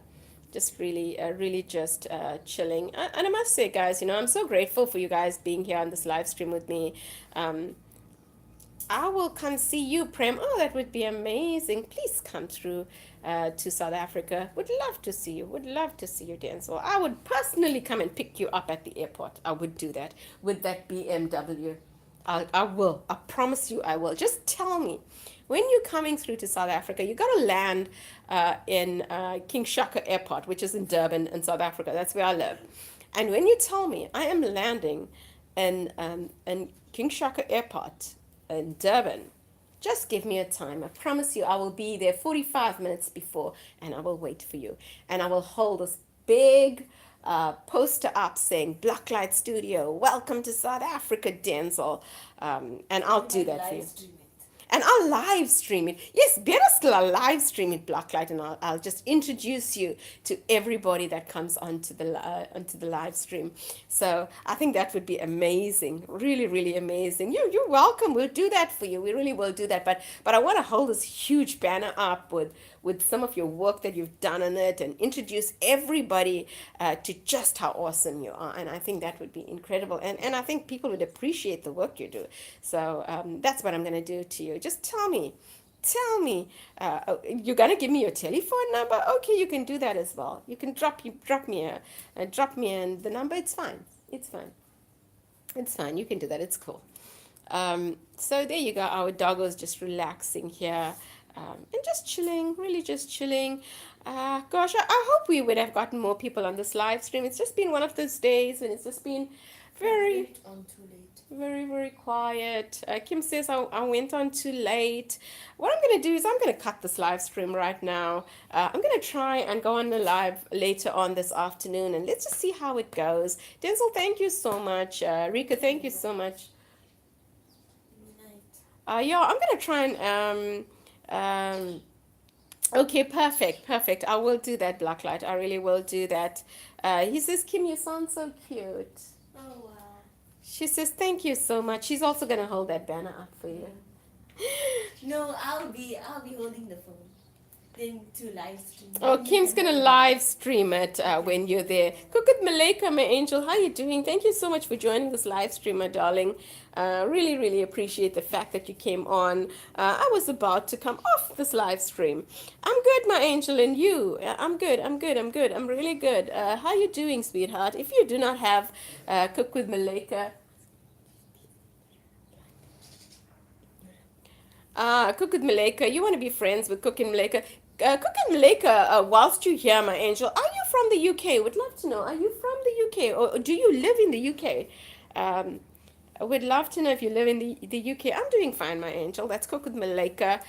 Just really just chilling. And I must say, guys, I'm so grateful for you guys being here on this live stream with me. I will come see you, Prem. Oh, that would be amazing. Please come through to South Africa. Would love to see you. Would love to see you, Denzel. I would personally come and pick you up at the airport. I would do that with that BMW. I will. I promise you I will. Just tell me. When you're coming through to South Africa, you got to land in King Shaka Airport, which is in Durban in South Africa. That's where I live. And when you tell me I am landing in King Shaka Airport in Durban, just give me a time. I promise you I will be there 45 minutes before and I will wait for you. And I will hold this big poster up saying Blacklight Studio, welcome to South Africa, Denzel. And I'll do that for you. And I'll live stream it. Yes, better still, I'll live stream it, Blacklight, and I'll just introduce you to everybody that comes onto the live stream. So I think that would be amazing, really, really amazing. You're welcome. We'll do that for you. We really will do that. But I want to hold this huge banner up with some of your work that you've done on it and introduce everybody to just how awesome you are. And I think that would be incredible. And I think people would appreciate the work you do. So that's what I'm going to do to you. Just tell me, you're going to give me your telephone number? Okay, you can do that as well. You can drop me in the number. It's fine. It's fine. You can do that. It's cool. So there you go. Our doggo's just relaxing here, and just chilling, really just chilling. Gosh, I hope we would have gotten more people on this live stream. It's just been one of those days when it's just been very, On too late. very, very quiet. Kim says I went on too late. What I'm going to do is I'm going to cut this live stream right now. I'm going to try and go on the live later on this afternoon, and let's just see how it goes. Denzel, thank you so much. Rika, thank you so much. Night. Yeah, I'm gonna try and okay, perfect, perfect. I will do that, Blacklight. I really will do that. He says, Kim, you sound so cute. Oh wow. She says, thank you so much. She's also gonna hold that banner up for you. No, I'll be holding the phone. Then to live stream. Oh, Then you Kim's can gonna hold it. live stream it when you're there. Kukut Maleka, my angel, how you doing? Thank you so much for joining this live stream, my darling. Really, really appreciate the fact that you came on. I was about to come off this live stream. I'm good, my angel, and you? I'm good. I'm good. I'm good. I'm really good. How you doing, sweetheart? If you do not have Cook with Maleka, Cook with Maleka. You want to be friends with Cook and Maleka. Cook and Maleka, whilst you're here, my angel, are you from the UK? Would love to know. Are you from the UK or do you live in the UK? I would love to know if you live in the UK. I'm doing fine, my angel. That's Cook with Maleka.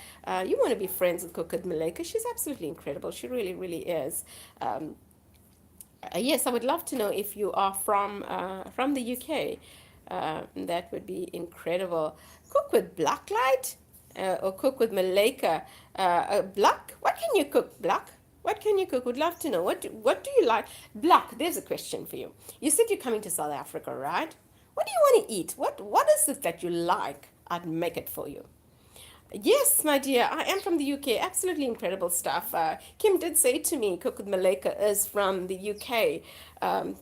You want to be friends with Cook with Maleka. She's absolutely incredible. She really, really is. Um, yes, I would love to know if you are from the UK. That would be incredible. Cook with Blacklight or cook with Maleka. Black, what can you cook, Black? What can you cook? Would love to know. What do you like? Black, there's a question for you. You said you're coming to South Africa, right? What do you want to eat? What is it that you like? I'd make it for you. Yes, my dear, I am from the UK. Absolutely incredible stuff. Kim did say to me, Cook with Maleka is from the UK.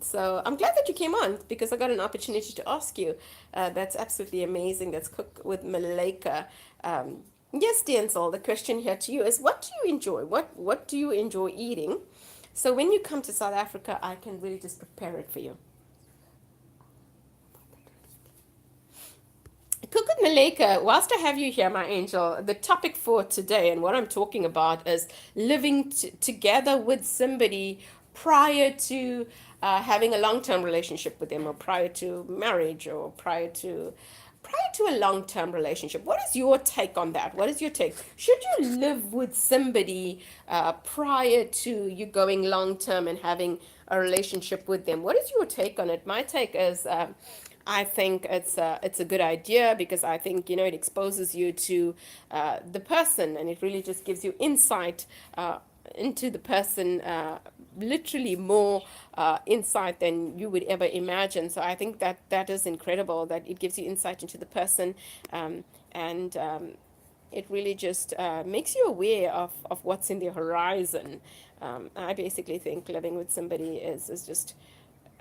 So I'm glad that you came on because I got an opportunity to ask you. That's absolutely amazing. That's Cook with Maleka. Yes, Denzel, the question here to you is what do you enjoy? What do you enjoy eating? So when you come to South Africa, I can really just prepare it for you. Kukut Maleka, whilst I have you here, my angel, the topic for today and what I'm talking about is living together with somebody prior to having a long-term relationship with them or prior to marriage or prior to a long-term relationship. What is your take on that? What is your take? Should you live with somebody prior to you going long-term and having a relationship with them? What is your take on it? My take is I think it's a good idea because I think it exposes you to the person and it really just gives you insight into the person, literally more insight than you would ever imagine. So I think that is incredible that it gives you insight into the person, and it really just makes you aware of what's in the horizon. I basically think living with somebody is just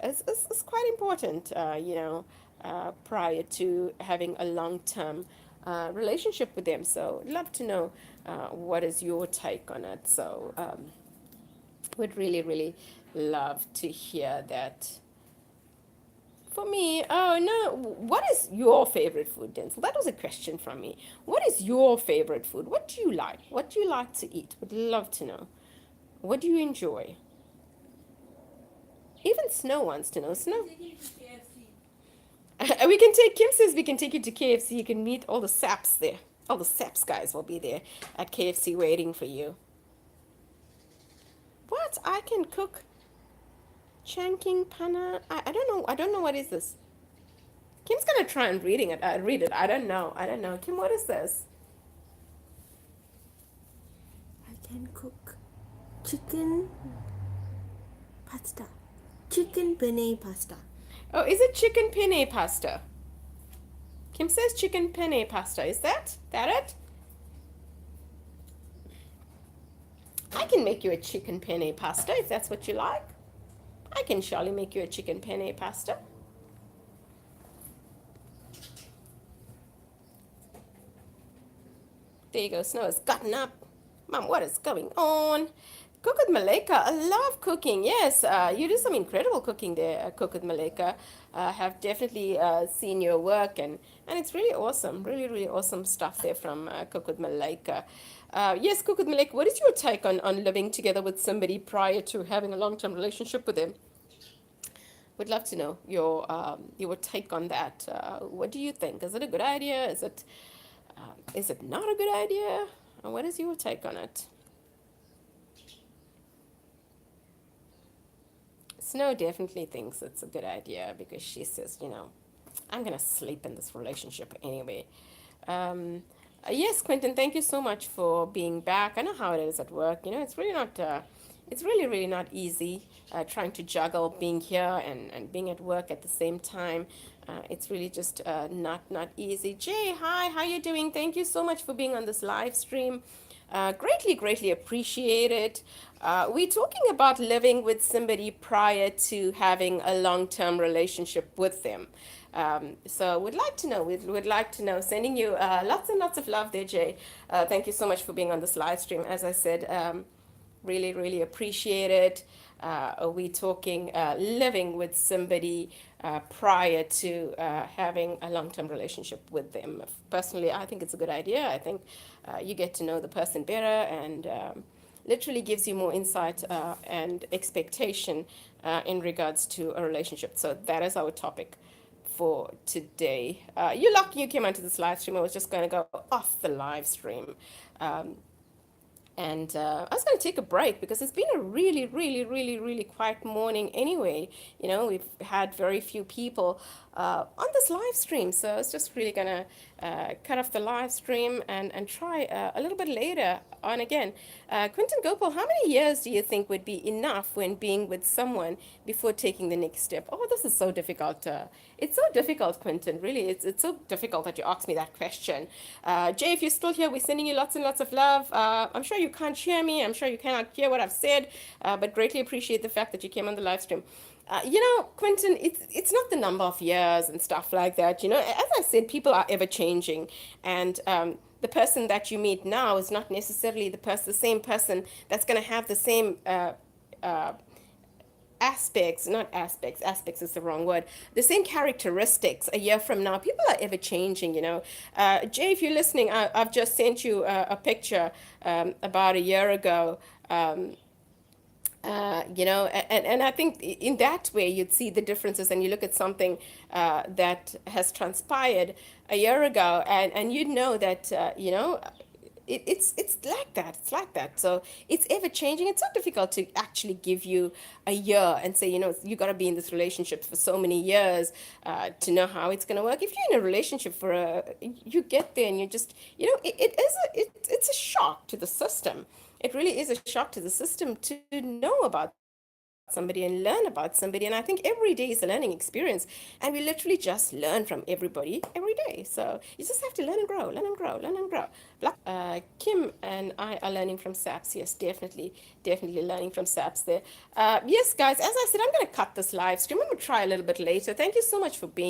is quite important, prior to having a long-term relationship with them. So love to know what is your take on it. So would really, really love to hear that. For me, oh no, what is your favorite food, Denzel? That was a question from me. What is your favorite food? What do you like? What do you like to eat? Would love to know. What do you enjoy? Even Snow wants to know. Snow. Take it to KFC. We can take, Kim says we can take you to KFC. You can meet all the SAPs there. All the SAPs guys will be there at KFC waiting for you. What? I can cook chanking pana. I don't know. I don't know what is this. Kim's gonna try and read it. I don't know. I don't know. Kim, what is this? I can cook chicken pasta. Chicken penne pasta. Oh, is it chicken penne pasta? Kim says chicken penne pasta. Is that it? I can make you a chicken penne pasta if that's what you like. I can surely make you a chicken penne pasta. There you go. Snow has gotten up. Mom, what is going on? Cook with Malika. I love cooking. Yes, you do some incredible cooking there, Cook with Malika. Have definitely seen your work, and it's really awesome. Really, really awesome stuff there from Cook with Malika. Yes, Cook with Malika, what is your take on living together with somebody prior to having a long-term relationship with them? Would love to know your take on that. What do you think? Is it a good idea? Is it not a good idea? What is your take on it? Snow definitely thinks it's a good idea because she says, I'm gonna sleep in this relationship anyway. Um, yes, Quentin, thank you so much for being back. I know how it is at work. It's really not. It's really, really not easy trying to juggle being here and being at work at the same time. It's really just not easy. Jay, hi, how you doing? Thank you so much for being on this live stream. Greatly, greatly appreciate it. We're talking about living with somebody prior to having a long-term relationship with them. So would like to know, would like to know, sending you lots and lots of love there, Jay. Thank you so much for being on this live stream. As I said, really, really appreciate it. We talking living with somebody prior to having a long-term relationship with them. Personally, I think it's a good idea. I think you get to know the person better and literally gives you more insight and expectation in regards to a relationship. So that is our topic for today. You're lucky you came onto this live stream. I was just going to go off the live stream. Um, and I was going to take a break because it's been a really, really, really, really quiet morning anyway. We've had very few people on this live stream. So I was just really going to cut off the live stream and try a little bit later on again. Quentin Gopal, how many years do you think would be enough when being with someone before taking the next step? Oh, this is so difficult. It's so difficult, Quentin. Really, it's so difficult that you asked me that question. Jay, if you're still here, we're sending you lots and lots of love. I'm sure you can't hear me. I'm sure you cannot hear what I've said, but greatly appreciate the fact that you came on the live stream. Quentin, it's not the number of years and stuff like that. As I said, people are ever changing, and the person that you meet now is not necessarily the same person that's going to have the same uh, aspects, not aspects, aspects is the wrong word, the same characteristics a year from now. People are ever changing. Jay, if you're listening, I've just sent you a picture about a year ago. And I think in that way you'd see the differences, and you look at something that has transpired a year ago, and you'd know that it's like that. It's like that. So it's ever changing. It's so difficult to actually give you a year and say, you got to be in this relationship for so many years to know how it's going to work. If you're in a relationship you get there and you just, it's a shock to the system. It really is a shock to the system to know about somebody and learn about somebody. And I think every day is a learning experience. And we literally just learn from everybody every day. So you just have to learn and grow, learn and grow, learn and grow. Kim and I are learning from SAPS. Yes, definitely, definitely learning from SAPS there. Yes, guys, as I said, I'm going to cut this live stream. I'm going to try a little bit later. Thank you so much for being